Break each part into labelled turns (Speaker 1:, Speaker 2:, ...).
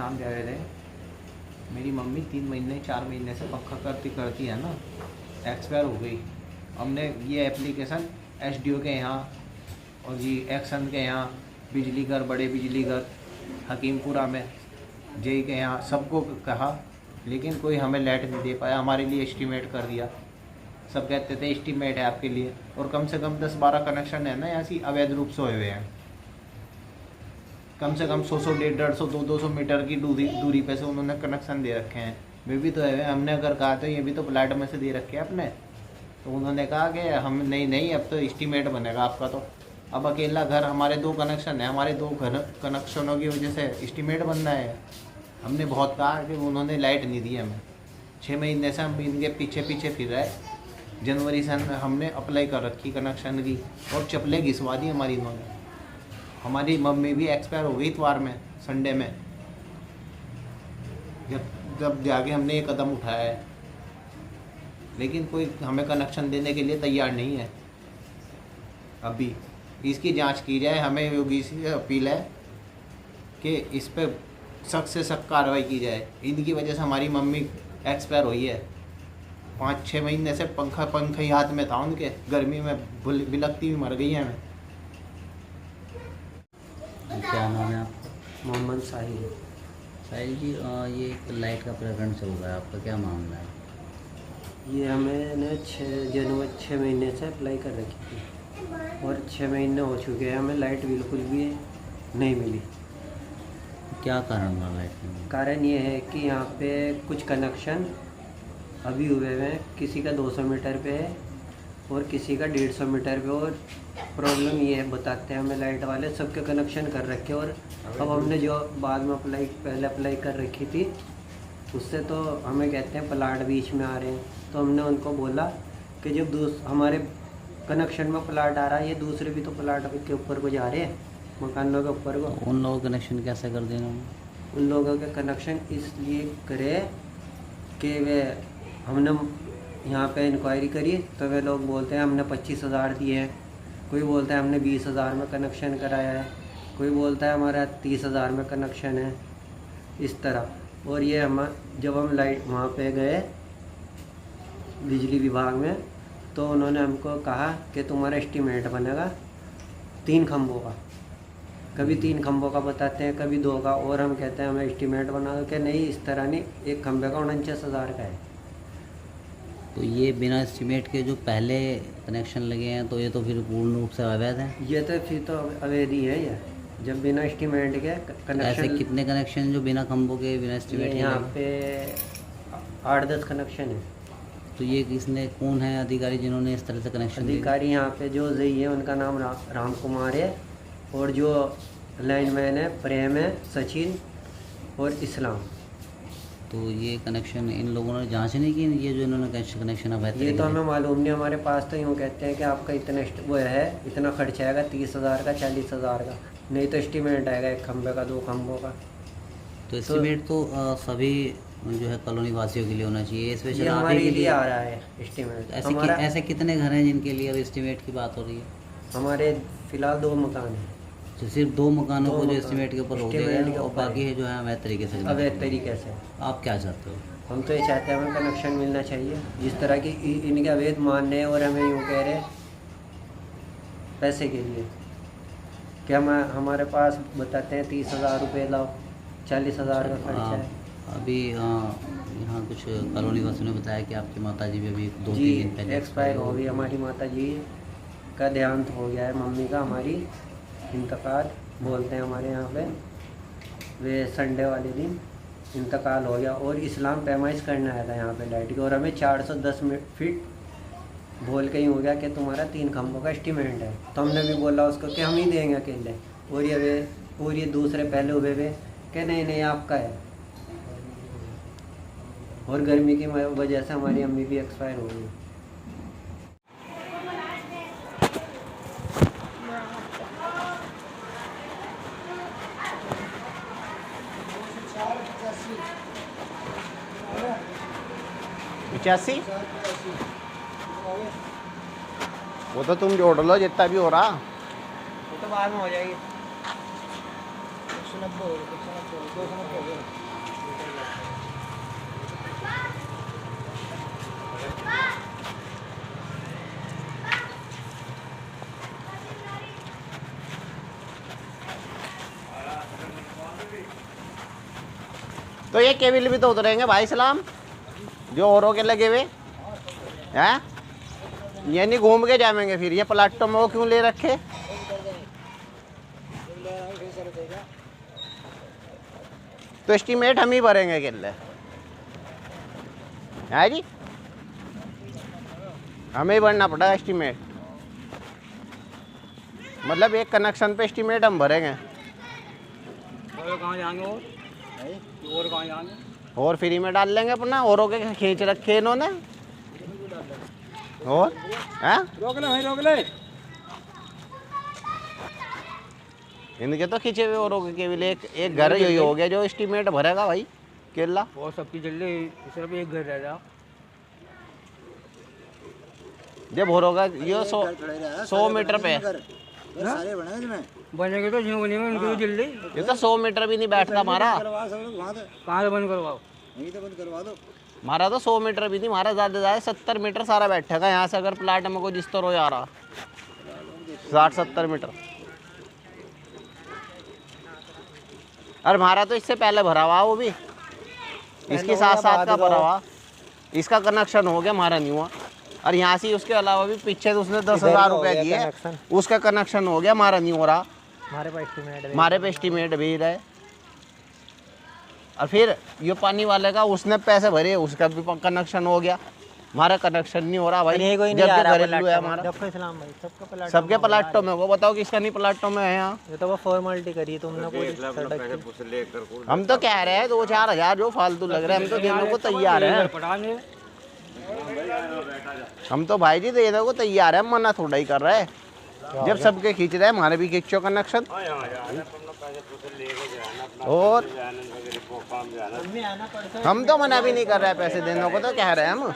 Speaker 1: नाम जावेद है। मेरी मम्मी 3 महीने 4 महीने से पंखा करती है ना, एक्सपायर हो गई। हमने ये एप्लीकेशन एसडीओ के यहाँ और जी एक्शन के यहाँ, बिजली घर, बड़े बिजली घर हकीमपुरा में, जेई के यहाँ सबको कहा, लेकिन कोई हमें लाइट नहीं दे पाया। हमारे लिए एस्टीमेट कर दिया, सब कहते थे एस्टीमेट है आपके लिए, और कम से कम 10-12 कनेक्शन है ना ऐसी अवैध रूप से हुए हुए हैं। कम से कम 100-100, 150-150, 200 मीटर की दूरी पे से उन्होंने कनेक्शन दे रखे हैं। वे भी तो है, हमने अगर कहा तो ये भी तो प्लाट में से दे रखे हैं अपने, तो उन्होंने कहा कि हम नहीं अब तो एस्टीमेट बनेगा आपका। तो अब अकेला घर, हमारे 2 कनेक्शन है, हमारे 2 घर कनेक्शनों की वजह से एस्टीमेट बनना है। हमने बहुत कहा कि उन्होंने लाइट नहीं दी हमें। 6 महीने से हम इनके पीछे फिर रहे। जनवरी से हमने अप्लाई कर रखी कनेक्शन की, और चप्पलें घिसवा दी हमारी इन्होंने। हमारी मम्मी भी एक्सपायर हो गई इतवार में, संडे में, जब जाके हमने ये कदम उठाया है, लेकिन कोई हमें कनेक्शन देने के लिए तैयार नहीं है। अभी इसकी जांच की जाए। हमें योगी से अपील है कि इस पर सख्त से सख्त कार्रवाई की जाए। इनकी वजह से हमारी मम्मी एक्सपायर हुई है। 5-6 महीने से पंखा ही हाथ में था उनके, गर्मी में बिलखती हुई मर गई है। हमें
Speaker 2: क्या नाम है आपका?
Speaker 3: मोहम्मद साहिल।
Speaker 2: साहिल जी, ये एक लाइट का प्रकरण चल रहा है, आपका क्या मामला है?
Speaker 3: ये हमें 6 महीने से अप्लाई कर रखी थी, और 6 महीने हो चुके हैं, हमें लाइट बिल्कुल भी नहीं मिली।
Speaker 2: क्या कारण रहा लाइट में?
Speaker 3: कारण ये है कि यहाँ पे कुछ कनेक्शन अभी हुए हैं, किसी का 200 मीटर पे है और किसी का 150 मीटर पे। और प्रॉब्लम ये है, बताते हैं हमें लाइट वाले, सबके कनेक्शन कर रखे। और अब हमने जो बाद में पहले अप्लाई कर रखी थी, उससे तो हमें कहते हैं प्लाट बीच में आ रहे हैं। तो हमने उनको बोला कि जब हमारे कनेक्शन में प्लाट आ रहा है, ये दूसरे भी तो प्लाट के ऊपर को जा रहे हैं, मकानों के ऊपर को।
Speaker 2: उन लोगों का कनेक्शन कैसे कर देना?
Speaker 3: उन लोगों के कनेक्शन इसलिए करे कि वे, हमने यहाँ पे इंक्वायरी करी तो वे लोग बोलते हैं हमने 25,000 दिए हैं, कोई बोलता है हमने 20,000 में कनेक्शन कराया है, कोई बोलता है हमारा 30,000 में कनेक्शन है, इस तरह। और ये जब हम लाइट वहाँ पे गए बिजली विभाग में, तो उन्होंने हमको कहा कि तुम्हारा एस्टीमेट बनेगा 3 खंभों का। कभी 3 खंभों का बताते हैं, कभी 2 का, और हम कहते हैं हमें एस्टीमेट बना दो। कि नहीं, इस तरह नहीं, एक खंभे का 49,000 का है।
Speaker 2: तो ये बिना एस्टीमेट के जो पहले कनेक्शन लगे हैं, तो ये तो फिर पूर्ण रूप से अवैध है।
Speaker 3: ये तो फिर तो अवैध ही है। ये जब बिना एस्टीमेट के कनेक्शन।
Speaker 2: ऐसे कितने कनेक्शन जो बिना खंभों के, बिना एस्टीमेट के?
Speaker 3: यहाँ पे 8-10 कनेक्शन है।
Speaker 2: तो ये कौन है अधिकारी जिन्होंने इस तरह से कनेक्शन?
Speaker 3: अधिकारी यहाँ पे जो जई है, उनका नाम राम कुमार है, और जो लाइनमैन है प्रेम है, सचिन और इस्लाम।
Speaker 2: तो ये कनेक्शन इन लोगों ने जांच नहीं की, ये जो इन्होंने कनेक्शन अवैध?
Speaker 3: ये तो हमें मालूम नहीं। हमारे पास तो यूँ कहते हैं कि आपका इतना वो है, इतना खर्चा आएगा, 30,000 का, 40,000 का, नहीं तो एस्टीमेट आएगा 1 खंभे का, 2 खंभों का।
Speaker 2: तो एस्टीमेट तो सभी जो है कॉलोनी वासियों के लिए होना चाहिए, स्पेशल
Speaker 3: हमारे लिए आ रहा है एस्टीमेट।
Speaker 2: ऐसे कितने घर हैं जिनके लिए अब एस्टीमेट की बात हो रही है?
Speaker 3: हमारे फिलहाल 2 मकान हैं।
Speaker 2: तो सिर्फ 2 मकानों को जो एस्टीमेट के ऊपर हो गया, और बाकी है जो है अवैध तरीके से?
Speaker 3: अवैध तरीके से।
Speaker 2: आप क्या चाहते हो?
Speaker 3: हम तो ये चाहते हैं हमें कनेक्शन मिलना चाहिए। जिस तरह की इनके अवैध मान रहे हैं, और हमें यूँ कह रहे पैसे के लिए कि हमारे पास बताते हैं 30,000 रुपये लाओ, 40,000 का खर्चा है।
Speaker 2: अभी यहाँ कुछ कॉलोनी वासियों ने बताया कि आपकी माता जी भी अभी 2-3 दिन पहले
Speaker 3: एक्सपायर हो गई। हमारी माता जी का देहांत हो गया है, मम्मी का, हमारी इंतकाल बोलते हैं हमारे यहाँ पे। वे संडे वाले दिन इंतकाल हो गया। और इस्लाम पैमाइश करने आया था यहाँ पे लाइट की, और हमें 410 फीट बोल के ही हो गया कि तुम्हारा 3 खंभों का एस्टीमेट है। तो हमने भी बोला उसको कि हम ही देंगे अकेले, और ये दूसरे पहले हुए वे कि नहीं आपका है। और गर्मी की वजह से हमारी अम्मी भी एक्सपायर हो गई।
Speaker 1: पिचासी वो तो तुम जोड़ लो जितना भी हो रहा,
Speaker 3: वो तो बाद में हो जाएगी।
Speaker 1: तो ये केबल भी तो उतरेंगे भाई सलाम, जो औरों के लगे हुए हैं। ये नहीं घूम के जाएंगे फिर, ये प्लाटो में वो क्यों ले रखे? तो एस्टीमेट हम ही भरेंगे किले है जी, हमें ही भरना पड़ा एस्टीमेट। मतलब एक कनेक्शन पे एस्टीमेट हम भरेंगे।
Speaker 4: और कहाँ जाएंगे? और कहाँ जाएंगे?
Speaker 1: और फ्री में डाल लेंगे अपना, औरों के खींच रखे इन्होंने। और हैं?
Speaker 4: रोक ले भाई, रोक ले।
Speaker 1: इनके तो खींचे हुए औरों के केवल एक घर यही हो गया जो एस्टीमेट भरेगा भाई केला।
Speaker 4: और सबकी जल्दी सिर्फ एक घर रह रहा।
Speaker 1: जब होगा ये 100 मीटर पे
Speaker 4: बनेंगे तो जिन बनेंगे उनकी भी जल्दी।
Speaker 1: ये तो 100 मीटर भी नहीं बैठता हमारा।
Speaker 4: कहाँ से बंद करवाओ?
Speaker 1: हमारा तो 100 मीटर भी नहीं, हमारा ज़्यादा ज़्यादा 70 मीटर सारा बैठेगा यहाँ से। अगर प्लाट में कोई जिस तरह जा रहा 60-70 मीटर। और हमारा तो इससे पहले भरा हुआ वो भी, इसके साथ साथ का भरा हुआ। इसका कनेक्शन हो गया, हमारा नहीं हुआ। और यहाँ से उसके अलावा भी पीछे तो उसने 10,000 रुपये दिए, उसका कनेक्शन हो गया, हमारा नहीं हो रहा। हमारे पे एस्टीमेट भी रहे। और फिर ये पानी वाले का उसने पैसे भरे, उसका भी कनेक्शन हो गया, हमारा कनेक्शन नहीं हो रहा भाई। जबकि घरेलू है हमारा, सबके प्लाटों में। वो बताओ किसका नहीं प्लाटों में है यहाँ?
Speaker 5: ये तो वो फॉर्मेलिटी करी तुमने पूरी सड़क।
Speaker 1: हम तो कह रहे हैं 2-4 हज़ार जो फालतू लग रहे हैं, हम तो देने को तैयार हैं। हम तो भाई जी देने को तैयार है, मना थोड़ा ही कर रहे हैं। जब सबके खींच रहे हैं, हमारे भी खींचो कनेक्शन। और हम तो मना भी नहीं कर रहे हैं पैसे देने को, तो कह रहे हैं हम।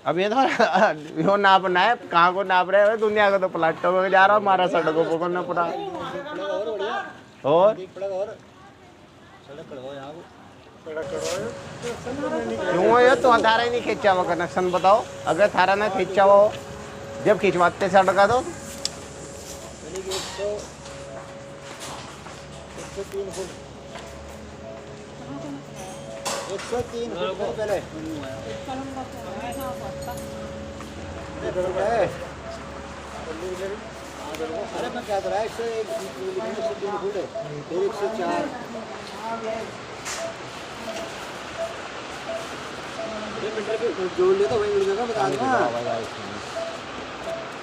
Speaker 1: अब ये तो यो नापना है, कहाँ को नाप रहे हैं दुनिया को? तो प्लाटों में जा रहा हूँ, हमारा सड़कों को करना पूरा। और क्यों ये तो थारा ही नहीं खींचा हुआ कनेक्शन? बताओ, अगर थारा ना खींचा हुआ हो, जब खिंचवाते सड़का तो
Speaker 5: 103 फुट पहले अरे मैं क्या रहा है 103 फुट है, फिर 104 मीटर जोड़ लिया तो वही मिल जाएगा, बता दूंगा।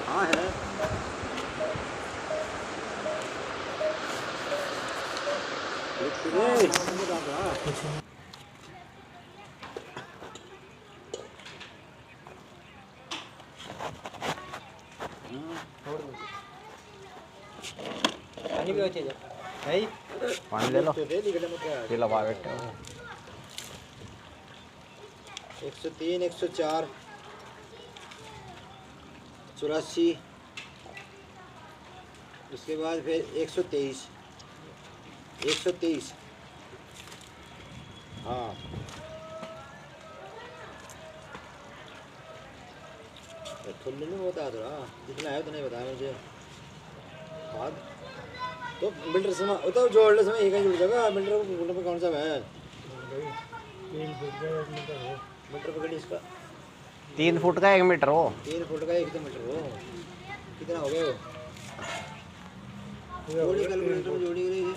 Speaker 5: हाँ है पानी भी अच्छे है,
Speaker 1: पानी ले लो, ये लगा बैठे हो।
Speaker 5: 103, 104, 84, उसके बाद फिर 123, 123। हाँ थोड़ी नहीं बता दो, कितना है तो नहीं बताया मुझे। हाँ तो मीटर समय तो जोड़ने समय एक ही जुड़ जाएगा। मीटर पे कौन सा है? मीटर पकड़ी इसका
Speaker 1: 3 फुट का 1 मीटर हो,
Speaker 5: 3 फुट का 1 मीटर हो, कितना हो गया? जोड़ी कैलकुलेटर में जोड़ी रही है।